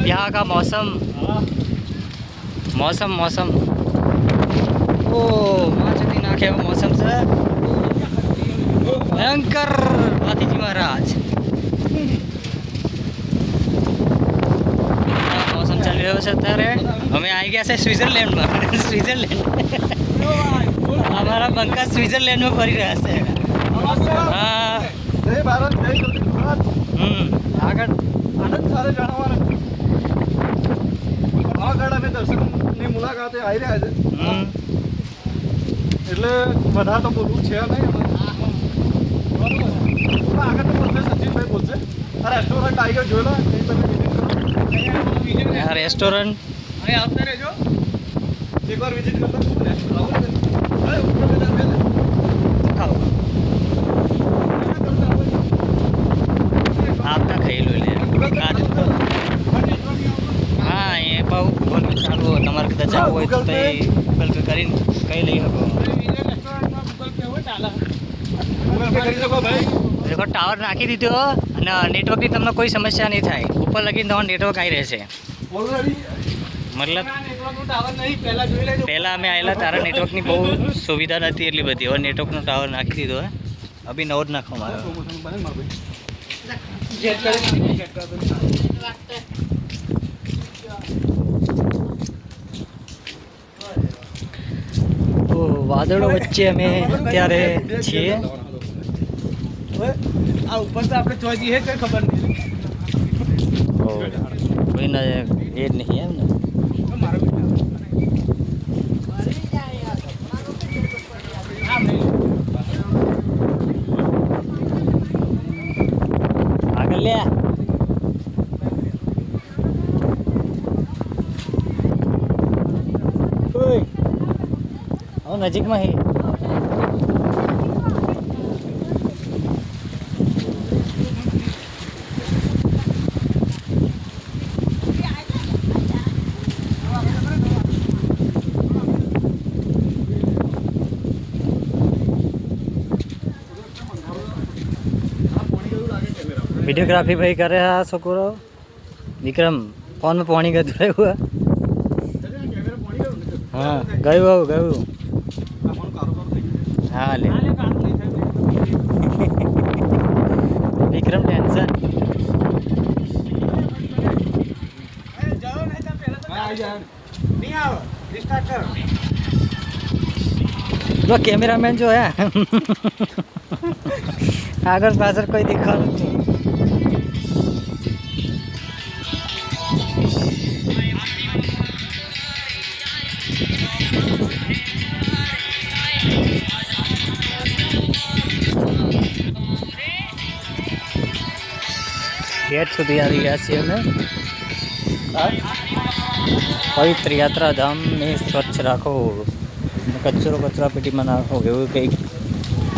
यहाँ का मौसम मौसम मौसम ओ माचुती नाखे मौसम से भयंकर हाथी जी महाराज मौसम चल रहा है અત્યારે અમે આવી ગયા છે સ્વિટ્ઝરલેન્ડમાં સ્વિટ્ઝરલેન્ડ અમારા બંકા સ્વિટ્ઝરલેન્ડમાં ફરી રહ્યા છે હા જય ભારત જય ગુજરાત આગળ આનંદ સાથે જાણવાના આગળ અમે દર્શનની મુલાકાતે આવી રહ્યા છે એટલે વધારે તો બોલવું છે નહીં આગળ તો બોલશે સચિનભાઈ બોલશે આ રેસ્ટોરન્ટ ટાઈગર જોયેલો આ રેસ્ટોરન્ટ અહીં આવતા રહેજો એકવાર વિઝિટ કરતા આપતા ખાઈ લે હા એ બહુ બોલ ચાલુ તમારે કદાચ આવું હોય તો ગૂગલ પે કરીને કઈ લઈ શકો દેખો ટાવર નાખી દીધો અને નેટવર્કની તમને કોઈ સમસ્યા નહીં થાય ઉપર લગીને તમારું નેટવર્ક આવી રહેશે મતલબ પહેલાં અમે આવેલા તારા નેટવર્કની બહુ સુવિધા નથી એટલી બધી હવે નેટવર્કનો ટાવર નાખી દીધો હે અભી નવો જ નાખવામાં આવ્યો તો વાદળો વચ્ચે અમે અત્યારે છીએ આ ઉપર તો આપણે ચોઈ જઈએ કઈ ખબર નહીં કોઈને એ જ નહીં એમ ને આગળ લે હવે નજીકમાં હે वीडियोग्राफी भाई कर रहा छोकरो विक्रम फोन में पानी का धुरा हुआ हाँ गયું ગયું હા લે વિક્રમ ટેન્શન वो कैमरामैन जो है आगर पासर कोई दिखा नहीं गेट સુધી આવી ગયા છીએ અમે પવિત્ર યાત્રાધામ ને સ્વચ્છ રાખો કચરો કચરા પેટીમાં નાખો એવું કંઈક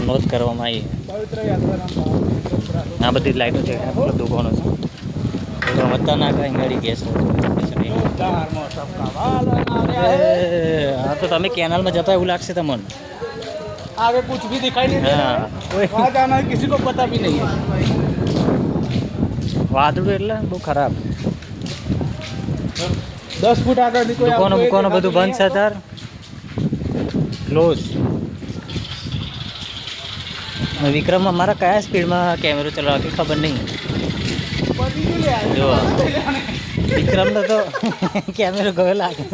નોંધ કરવામાં આવી પવિત્ર યાત્રાધામ આ બધી લાઈટો છે દુકાનો છે વધતા ના કાંઈ ગાડી ગેસ હા તો તમે કેનાલમાં જતા એવું લાગશે તમને आगे कुछ भी दिखाई नहीं दे रहा है वहाँ जाना है किसी को पता भी नहीं है વાદળું એટલે બહુ ખરાબ 10 फूट આગળ કોઈ દુકાનો બધું બંધ છે તાર ક્લોઝ વિક્રમ અમારા કયા સ્પીડમાં કેમેરો ચલાવવા કે ખબર નહીં જો વિક્રમનો તો કેમેરો ગયો લાગે